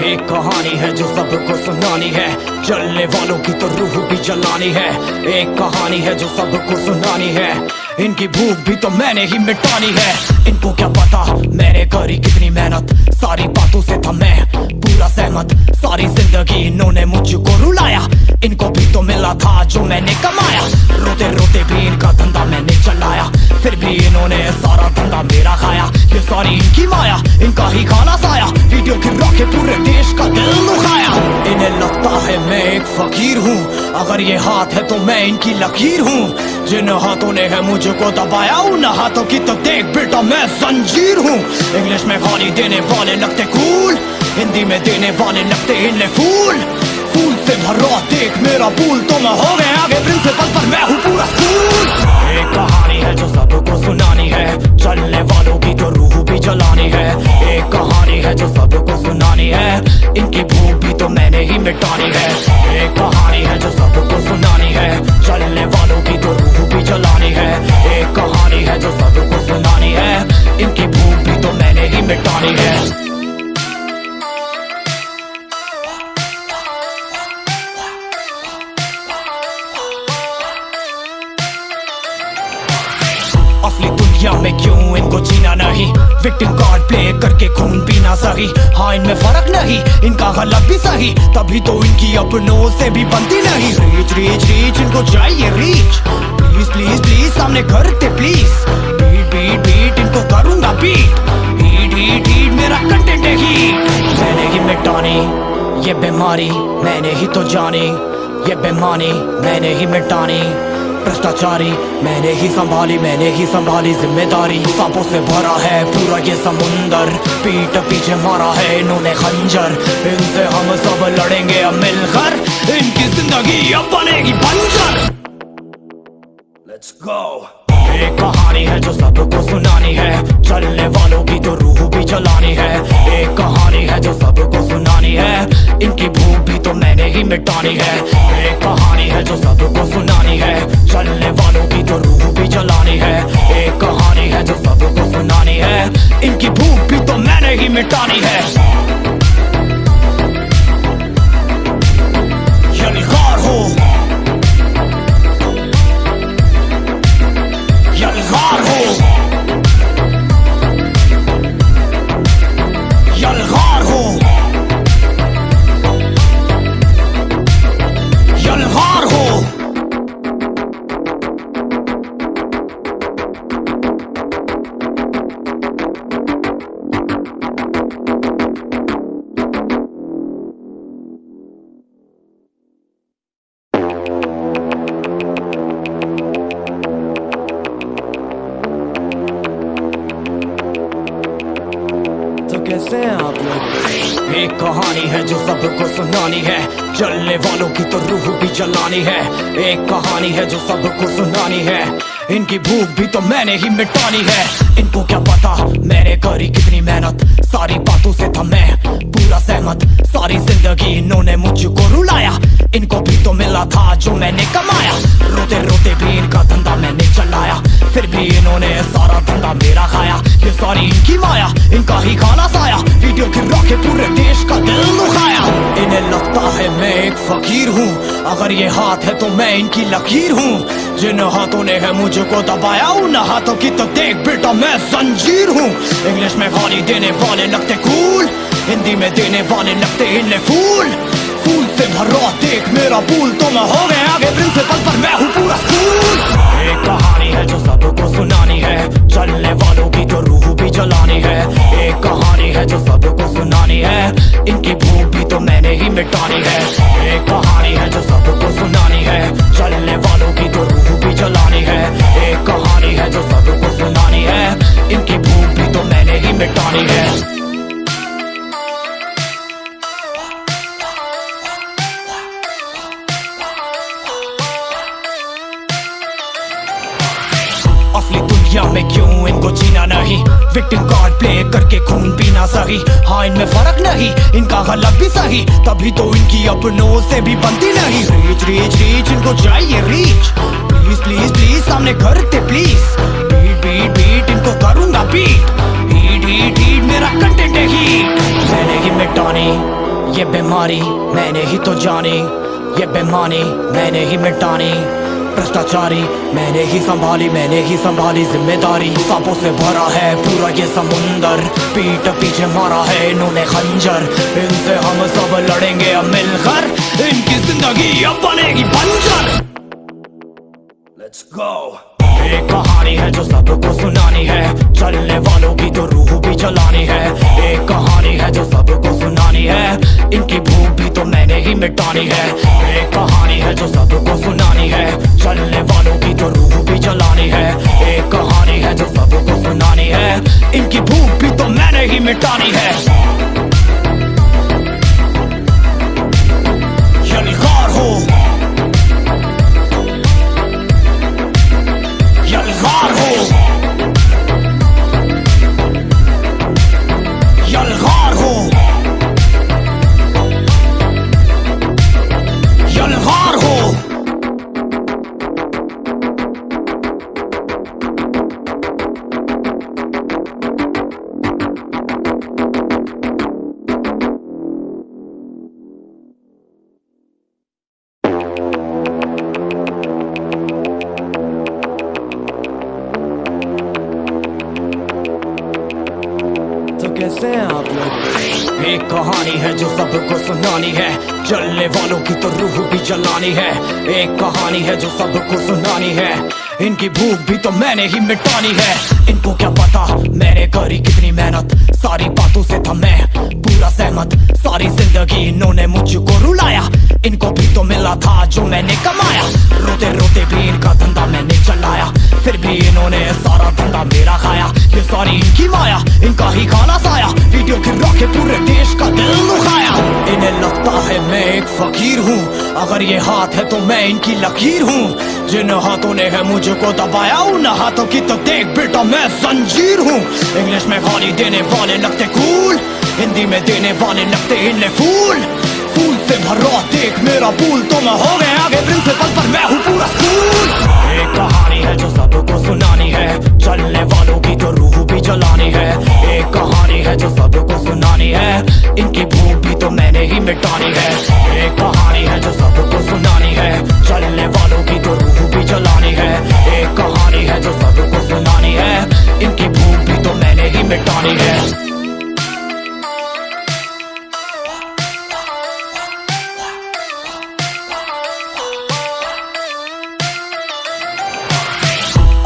एक कहानी है जो सबको सुनानी है, जलने वालों की तो रूह भी जलानी है। एक कहानी है जो सबको सुनानी है, इनकी भूख भी तो मैंने ही मिटानी है। इनको क्या पता मैंने करी कितनी मेहनत, सारी बातों से था मैं पूरा सहमत। सारी जिंदगी इन्होंने मुझको रुलाया, इनको भी तो मिला था जो मैंने कमाया। रोते रोते भी इनका धंधा मैंने चलाया, फिर भी इन्होंने सारा धंधा मेरा खाया। ये सारी इनकी माया, इनका ही खाना साया, वीडियो गिरा के पूरे देश का दिल दुखाया। इन्हें लगता है मैं एक फकीर हूँ, अगर ये हाथ है तो मैं इनकी लकीर हूँ। जिन हाथों ने है मुझको दबाया, उन हाथों की तो देख बेटा मैं जंजीर हूँ। इंग्लिश में गाली देने वाले लगते कूल, हिंदी में देने वाले लगते इन्हें फूल। फूल से भरा देख मेरा पूल, तो मैं हो गया आगे प्रिंसिपल पर मैं हूँ पूरा स्कूल। एक कहानी है जो सबको सुनानी है, चलने वालों की तो रूह भी जलानी है। एक कहानी है जो सबको सुनानी है, इनकी भूख भी तो मैंने ही मिटानी है। एक कहानी है जो सबको सुनानी है, चलने वालों की तो रूह भी जलानी है। एक कहानी है जो सबको सुनानी है, इनकी भूख भी तो मैंने ही मिटानी है। असली दुनिया में क्यों इनको जीना नहीं, विक्टिम कार्ड प्ले करके खून पीना सही। हाँ इनमें फर्क नहीं, इनका गलत भी सही, तभी तो इनकी अपनों से भी बनती नहीं। रीच रीच रीच इनको चाहिए रीच, प्लीज प्लीज प्लीज सामने करते प्लीज। बीट बीट बीट इनको करूंगा बीट, हीट हीट हीट मेरा कंटेंट है हीट। मैंने ही मिटानी ये बीमारी, मैंने ही तो जानी ये बेमानी, मैंने ही मिटानी भ्रष्टाचारी। मैंने ही संभाली जिम्मेदारी। सांपों से भरा है पूरा ये समुंदर, पीठ पीछे मारा है इन्होंने खंजर। इनसे हम सब लड़ेंगे अब मिलकर, इनकी जिंदगी अब बनेगी बंजर। Let's go। एक कहानी है जो सबको सुनानी है, चलने वालों की तो रूह भी जलानी है। एक कहानी है जो सबको सुनानी है, इनकी भूख भी तो मैंने ही मिटानी है। एक कहानी है जो सबको सुनानी है, चलने वालों की तो रूह भी जलानी है। एक कहानी है जो सबको सुनानी है, इनकी भूख भी तो मैंने ही मिटानी है। यलगार हो यलगार हो यलगार हो यलगार हो। कैसे हैं आप लोग? एक कहानी है जो सबको सुनानी है, जलने वालों की तो रूह भी जलानी है। एक कहानी है जो सबको सुनानी है, इनकी भूख भी तो मैंने ही मिटानी है। इनको क्या पता मैंने करी कितनी मेहनत, सारी बातों से था मैं पूरा सहमत। सारी जिंदगी इन्होंने मुझको रुलाया, इनको भी तो मिला था जो मैंने कमाया। रोते रोते भी इनका धंधा मैंने चलाया, फिर भी इन्होंने सारा धंधा मेरा खाया। ये सारी इनकी माया, इनका ही खाना साया, वीडियो गिरा के पूरे देश का दिल दुखाया। इन्हें लगता है मैं एक फकीर हूँ, अगर ये हाथ है तो मैं इनकी लकीर हूँ। जिन हाथों ने है मुझको दबाया, उन हाथों की तो देख बेटा मैं जंजीर हूँ। इंग्लिश में गाली देने वाले लगते कूल, हिंदी में देने वाले लगते इन्हें फूल। फूल से भरा देख मेरा पूल, तो मैं हो गया आगे प्रिंसिपल पर मैं हूँ पूरा स्कूल। एक कहानी है जो सबको सुनानी है, चलने वालों की तो रूह भी जलानी है। एक कहानी है जो सबको सुनानी है, इनकी भूख भी तो मैंने ही मिटानी है। एक कहानी है जो सबको सुनानी है, चलने वालों की तो रूह भी जलानी है। एक कहानी है जो सबको सुनानी है, इनकी भूख भी तो मैंने ही मिटानी है। असली दुनिया में क्यों इनको जीना नहीं, विक्टिम कार्ड प्ले करके खून पीना सही। हाँ इनमें फर्क नहीं, इनका गलत भी सही, तभी तो इनकी अपनों से भी बनती नहीं। रीच रीच रीच इनको चाहिए रीच, प्लीज प्लीज प्लीज सामने करते प्लीज। बीट बीट बीट इनको करूंगा बीट, हीट हीट हीट मेरा कंटेंट है हीट। मैंने ही मिटानी ये बीमारी मैंने ही तो जानी, ये बेमानी मैंने ही मिटानी, भ्रष्टाचारी मैंने ही संभाली जिम्मेदारी। सांपों से भरा है पूरा ये समुंदर, पीठ पीछे मारा है इन्होंने खंजर। इनसे हम सब लड़ेंगे अब मिलकर, इनकी जिंदगी अब बनेगी बंजर। Let's go। एक कहानी है जो सबको सुनानी है, चलने वालों की तो रूह भी जलानी है। एक कहानी है जो सबको सुनानी है, इनकी भूख भी तो मैंने ही मिटानी है। एक कहानी है जो सबको सुनानी है, चलने वालों की तो रूह भी जलानी है। एक कहानी है जो सबको सुनानी है, इनकी भूख भी तो मैंने ही मिटानी है। यलगार हो, यलगार हो, यलगार हो, यलगार हो। तो कैसे हैं आप लोग? एक कहानी है जो सबको सुनानी है, जलने वालों की तो रूह भी जलानी है। एक कहानी है जो सबको सुनानी है, इनकी भूख भी तो मैंने ही मिटानी है। इनको क्या पता मैंने करी कितनी मेहनत, सारी बातों से था मैं पूरा सहमत। सारी जिंदगी इन्होंने मुझको रुलाया, इनको भी तो मिला था जो मैंने कमाया। रोते रोते भी इनका धंधा मैंने चलाया, फिर भी इन्होंने सारा धंधा मेरा खाया। ये सारी इनकी माया, इनका ही खाना साया, वीडियो गिरा के पूरे देश का दिल दुखाया। इन्हें लगता है मैं एक फकीर हूँ, अगर ये हाथ है तो मैं इनकी लकीर हूँ। जिन हाथों ने है मुझको दबाया, उन हाथों की तो देख बेटा मैं जंजीर हूँ। इंग्लिश में गाली देने वाले लगते कूल, हिंदी में देने वाले लगते इन्हें फूल। फूल से भरा देख मेरा पूल, तो मैं हो गया आगे प्रिंसिपल पर मैं हूँ पूरा स्कूल। एक कहानी है जो सबको सुनानी है, चलने वालों की तो रूह भी जलानी है। एक कहानी है जो सबको सुनानी है, इनकी भूख भी तो मैंने ही मिटानी है। एक कहानी है जो सबको सुनानी है, चलने वालों की तो रूह भी जलानी है। एक कहानी है जो सबको सुनानी है, इनकी भूख भी तो मैंने ही मिटानी है।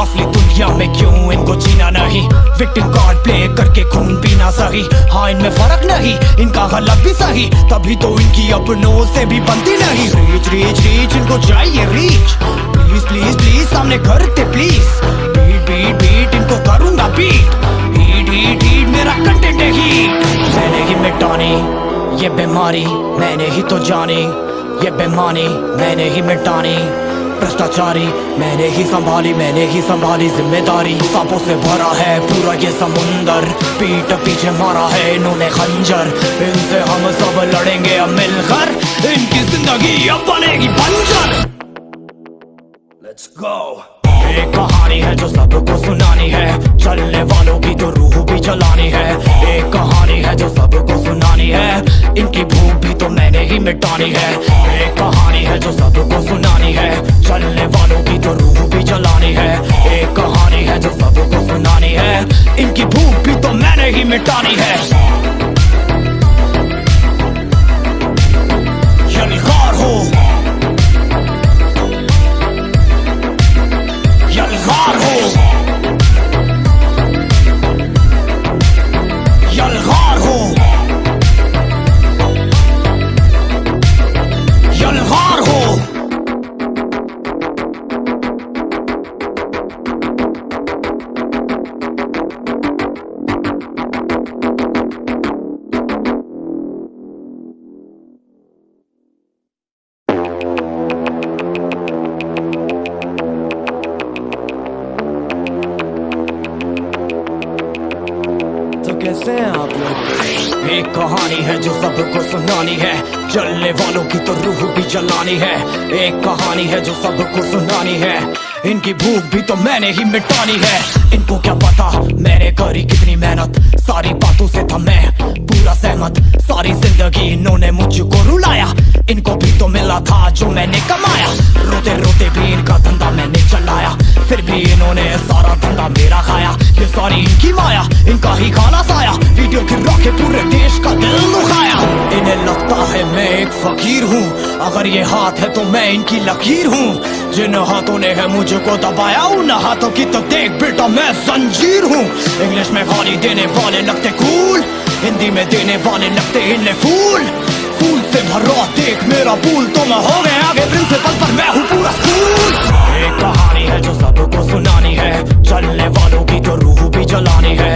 असली दुनिया में क्यों इनको जीना नहीं, विक्टिम कार्ड प्ले करके खून पीना सही। हाँ इनमें फर्क नहीं, इनका गलत भी सही, तभी तो इनकी अपनों से भी बनती नहीं। रीच रीच रीच इनको चाहिए रीच, प्लीज प्लीज प्लीज सामने करते प्लीज। बीट बीट बीट इनको करूंगा बीट, हीट हीट हीट मेरा कंटेंट है हीट। मैंने ही मिटानी ये बीमारी, मैंने ही तो जानी, ये बेमानी मैंने ही मिटानी। भ्रष्टाचारी मैंने ही संभाली जिम्मेदारी। सांपों से भरा है पूरा ये समुंदर, पीठ पीछे मारा है इन्होंने खंजर। इनसे हम सब लड़ेंगे अब मिलकर, इनकी जिंदगी अब बनेगी बंजर। Let's go। एक कहानी है जो सबको सुनानी है, चलने वालों की तो रूह भी जलानी है। एक कहानी है जो सबको सुनानी है, इनकी भूख भी तो मैंने ही मिटानी है। एक कहानी है जो सबको सुनानी है, चलने वालों की तो रूह भी जलानी है। एक कहानी है जो सबको सुनानी है, इनकी भूख भी तो मैंने ही मिटानी है। यलगार हो, यलगार हो, यलगार हो, यलगार हो। कैसे हैं आप लोग? एक कहानी है जो सबको सुनानी है, जलने वालों की तो रूह भी जलानी है। एक कहानी है जो सबको सुनानी है, इनकी भूख भी तो मैंने ही मिटानी है। इनको क्या पता मैंने करी कितनी मेहनत, सारी बातों से था मैं पूरा सहमत। सारी जिंदगी इन्होंने मुझको रुलाया, इनको भी तो मिला था जो मैंने कमाया। रोते रोते भी इनका धंधा मैंने चलाया, फिर भी इन्होंने सारा धंधा मेरा खाया। ये सारी इनकी माया, इनका ही खाना साया, वीडियो गिरा के पूरे देश का दिल दुखाया। इन्हें लगता है मैं एक फकीर हूँ, अगर ये हाथ है तो मैं इनकी लकीर हूँ। जिन हाथों ने है मुझको दबाया, उन हाथों की तो देख बेटा मैं जंजीर हूँ। इंग्लिश में गाली देने वाले लगते कूल, हिंदी में देने वाले लगते इन्हें फूल। फूल से भरा देख मेरा पूल, तो मैं हो गया आगे प्रिंसिपल पर मैं हूँ पूरा स्कूल। एक कहानी है जो सबको सुनानी है, चलने वालों की तो रूह भी जलानी है।